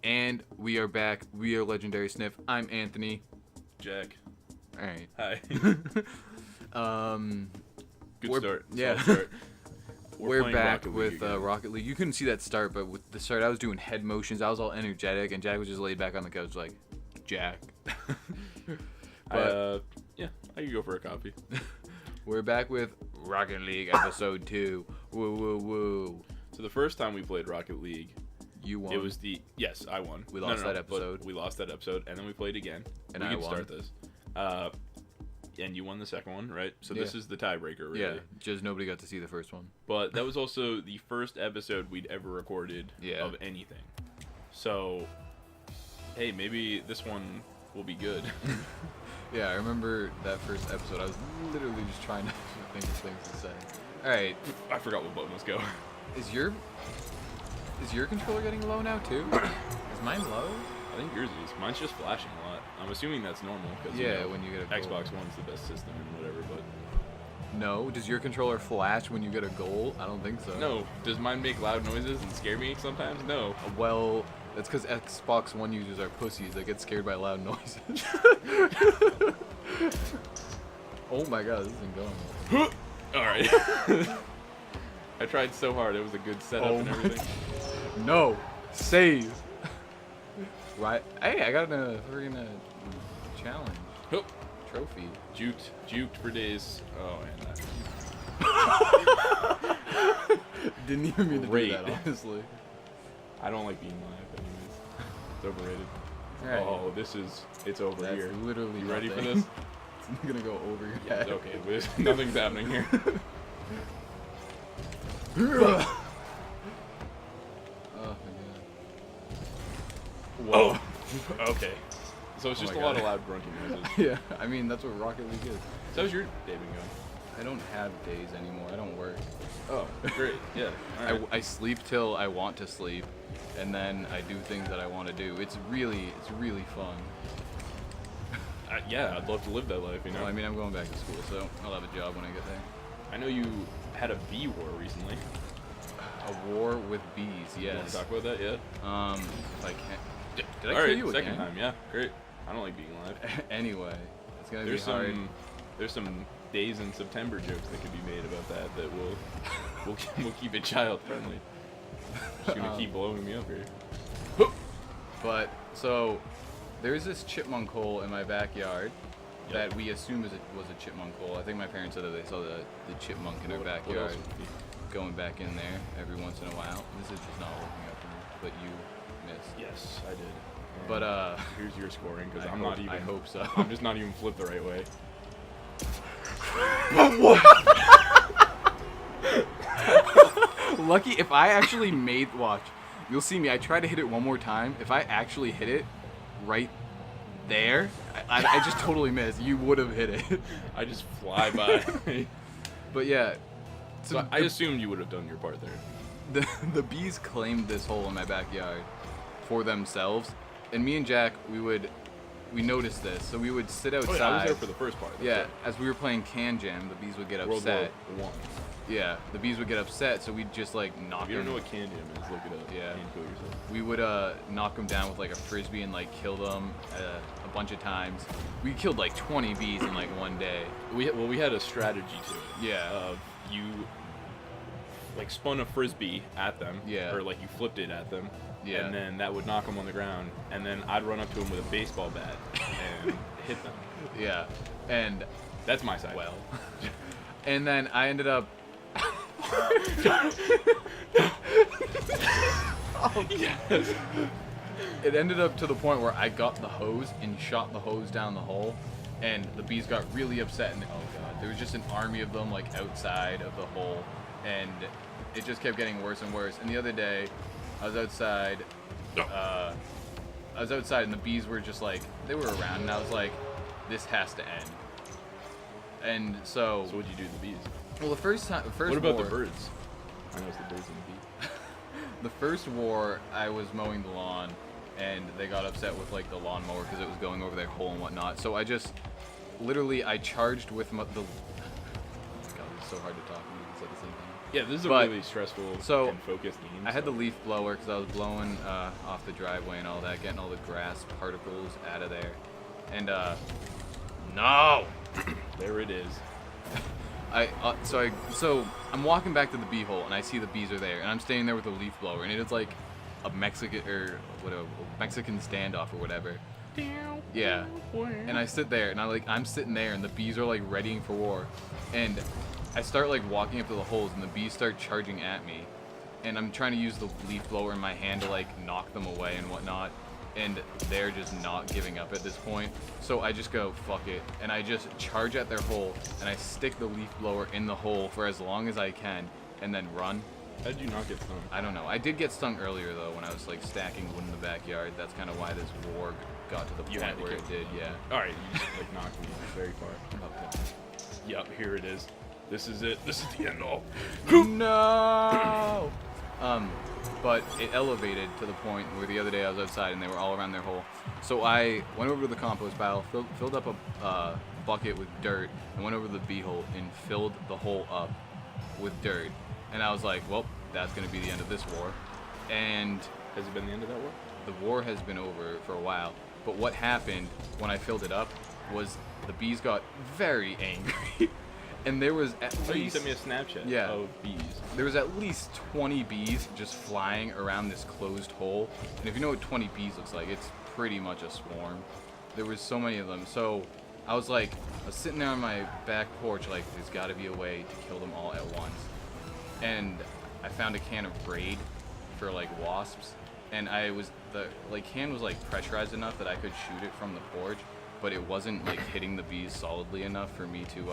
And we are back. We are Legendary Sniff. I'm Anthony. Jack. All right. Hi. Good start. Yeah. Start. We're back with Rocket League. You couldn't see that start, but with the start, I was doing head motions. I was all energetic, and Jack was just laid back on the couch like, Jack. But I could go for a coffee. We're back with Rocket League episode 2. Woo, woo, woo. So the first time we played Rocket League, you won. It was yes, I won. We lost that episode. We lost that episode, and then we played again. And we I can won. start this. And you won the second one, right? So this is the tiebreaker, really. Yeah, just nobody got to see the first one. But that was also the first episode we'd ever recorded of anything. So, hey, maybe this one will be good. Yeah, I remember that first episode. I was literally just trying to think of things to say. All right. I forgot what button was go. Is your controller getting low now too? Is mine low? I think yours is. Mine's just flashing a lot. I'm assuming that's normal because when you get a goal. Xbox One's the best system and whatever. But no, does your controller flash when you get a goal? I don't think so. No. Does mine make loud noises and scare me sometimes? No. Well, that's because Xbox One users are pussies that get scared by loud noises. Oh my god, this isn't going. All right. I tried so hard. It was a good setup and everything. No, save. Right. Hey, I got a freaking challenge. Hoop. Trophy. Juked for days. Oh, and Didn't even mean to do that, honestly. I don't like being live, anyways. It's overrated. Right. Oh, it's over That's here. Literally. You ready for nothing. this? It's gonna go over your Yeah, head. okay, but nothing's happening here. Oh my god. Whoa. Okay. So it's just my a lot God. of loud grunting noises. Yeah, I mean that's what Rocket League is. So how's your day been going? I don't have days anymore. I don't work. Oh, great. Yeah. All right. I sleep till I want to sleep, and then I do things that I want to do. It's really fun. Yeah, I'd love to live that life, you know? Well, I mean, I'm going back to school, so I'll have a job when I get there. I know you had a bee war recently. A war with bees, You want yes. to talk about that yet? If I can't. Did I All kill right, you second again? time, yeah, great. I don't like being live. Anyway, it's gonna be hard. There's some days in September jokes that could be made about that we'll keep it child friendly. Just gonna keep blowing me up here. But so there's this chipmunk hole in my backyard that we assume was a chipmunk hole. I think my parents said that they saw the chipmunk in our backyard What else would it be? going back in there every once in a while. This is just not working out for me, but you missed. Yes, I did. And But here's your scoring because I hope so. I'm just not even flipped the right way. Lucky if I actually watch, you'll see me. I try to hit it one more time. If I actually hit it right there, I just totally missed. You would have hit it. I just fly by. But yeah, So I assumed you would have done your part there. the bees claimed this hole in my backyard for themselves, and me and Jack, we noticed this, so we would sit outside. Oh, yeah, I was there for the first part. Yeah, as we were playing Can Jam, the bees would get upset. World War I. Yeah, the bees would get upset, so we'd just like knock If you them. don't know what Can Jam is, look it up. Yeah. And kill yourself. We would knock them down with like a frisbee and like kill them a bunch of times. We killed like 20 bees in like one day. We had a strategy to it. Yeah. You like spun a frisbee at them. Yeah. Or like you flipped it at them. Yeah. And then that would knock them on the ground. And then I'd run up to them with a baseball bat and hit them. Yeah, and That's my side. well, and then I ended up. Oh, Yes. It ended up to the point where I got the hose and shot the hose down the hole, and the bees got really upset. And oh god, there was just an army of them like outside of the hole, and it just kept getting worse and worse. And the other day, I was outside. And the bees were just like they were around, and I was like, this has to end. And so. So what'd you do to the bees? Well, the first What about war, the birds? I know it's the birds and the bees. The first war, I was mowing the lawn, and they got upset with like the lawnmower because it was going over their hole and whatnot. So I just, literally, I charged with the. God, it's so hard to talk at the same time. Yeah, this is a But- really stressful so, and focused game. I had the leaf blower because I was blowing off the driveway and all that, getting all the grass particles out of there. And no, There it is. so I'm walking back to the bee hole and I see the bees are there and I'm standing there with a leaf blower and it is like a Mexican standoff or whatever. Yeah. And I sit there and I'm sitting there and the bees are like readying for war, and I start like walking up to the holes and the bees start charging at me, and I'm trying to use the leaf blower in my hand to like knock them away and whatnot, and they're just not giving up at this point. So I just go fuck it and I just charge at their hole and I stick the leaf blower in the hole for as long as I can and then run. How did you not get stung? I don't know. I did get stung earlier though when I was like stacking wood in the backyard. That's kind of why this war got to the You point had to where kill it did. Yeah. All right, you just like knocked me very far. Okay. Yep, here it is. This is it. This is the end all. No. But it elevated to the point where the other day I was outside and they were all around their hole. So I went over to the compost pile, filled up a bucket with dirt, and went over to the bee hole and filled the hole up with dirt. And I was like, well, that's gonna be the end of this war. And Has it been the end of that war? the war has been over for a while. But what happened when I filled it up was the bees got very angry. And there was at Oh, you least sent me a Snapchat Yeah. of bees. there was at least 20 bees just flying around this closed hole. And if you know what 20 bees looks like, it's pretty much a swarm. There was so many of them. So I was sitting there on my back porch like, there's got to be a way to kill them all at once. And I found a can of Braid for like wasps. And the can was like pressurized enough that I could shoot it from the porch, but it wasn't like hitting the bees solidly enough for me to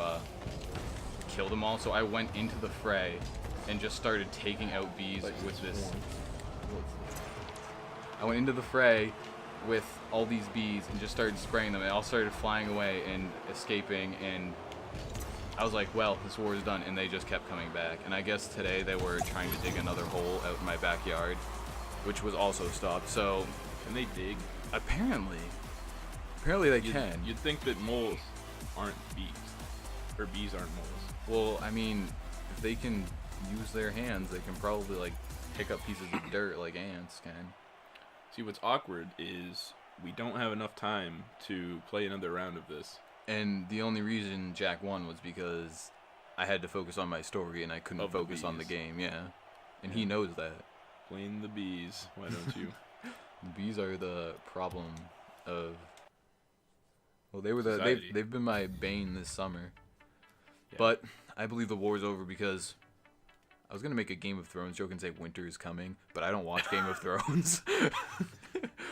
kill them all. So I went into the fray and just started taking out bees Like with this. swarm. I went into the fray with all these bees and just started spraying them. They all started flying away and escaping, and I was like, well, this war is done, and they just kept coming back. And I guess today they were trying to dig another hole out in my backyard, which was also stopped. So Can they dig? apparently they can. You'd think that moles aren't bees, or bees aren't moles. Well, I mean, if they can use their hands, they can probably like pick up pieces of dirt like ants can. See, what's awkward is we don't have enough time to play another round of this. And the only reason Jack won was because I had to focus on my story and I couldn't Of the focus on the bees. game. Yeah, and he knows that. Blame the bees. Why don't you? The bees are the problem of. Well, they were Society. they've been my bane this summer. Yeah. But I believe the war's over because I was gonna make a Game of Thrones joke and say winter is coming, but I don't watch Game of Thrones,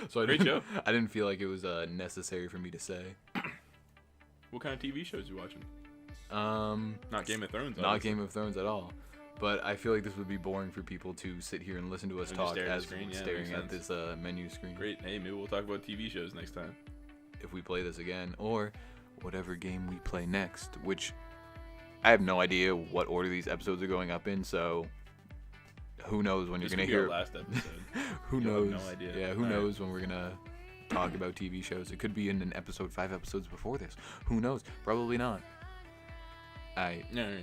so Great show. I didn't feel like it was necessary for me to say. What kind of TV shows you watching? Not Game of Thrones. Not obviously. Game of Thrones at all. But I feel like this would be boring for people to sit here and listen to us And just talk stare at the as screen, yeah, staring makes at this menu screen. Great. Hey, maybe we'll talk about TV shows next time. If we play this again, or whatever game we play next, which I have no idea what order these episodes are going up in, so who knows when This you're gonna could be our hear. last episode. Who You'll knows? have no idea. Yeah, who All right. knows when we're gonna talk about TV shows? It could be in an episode 5 episodes before this. Who knows? Probably not. No.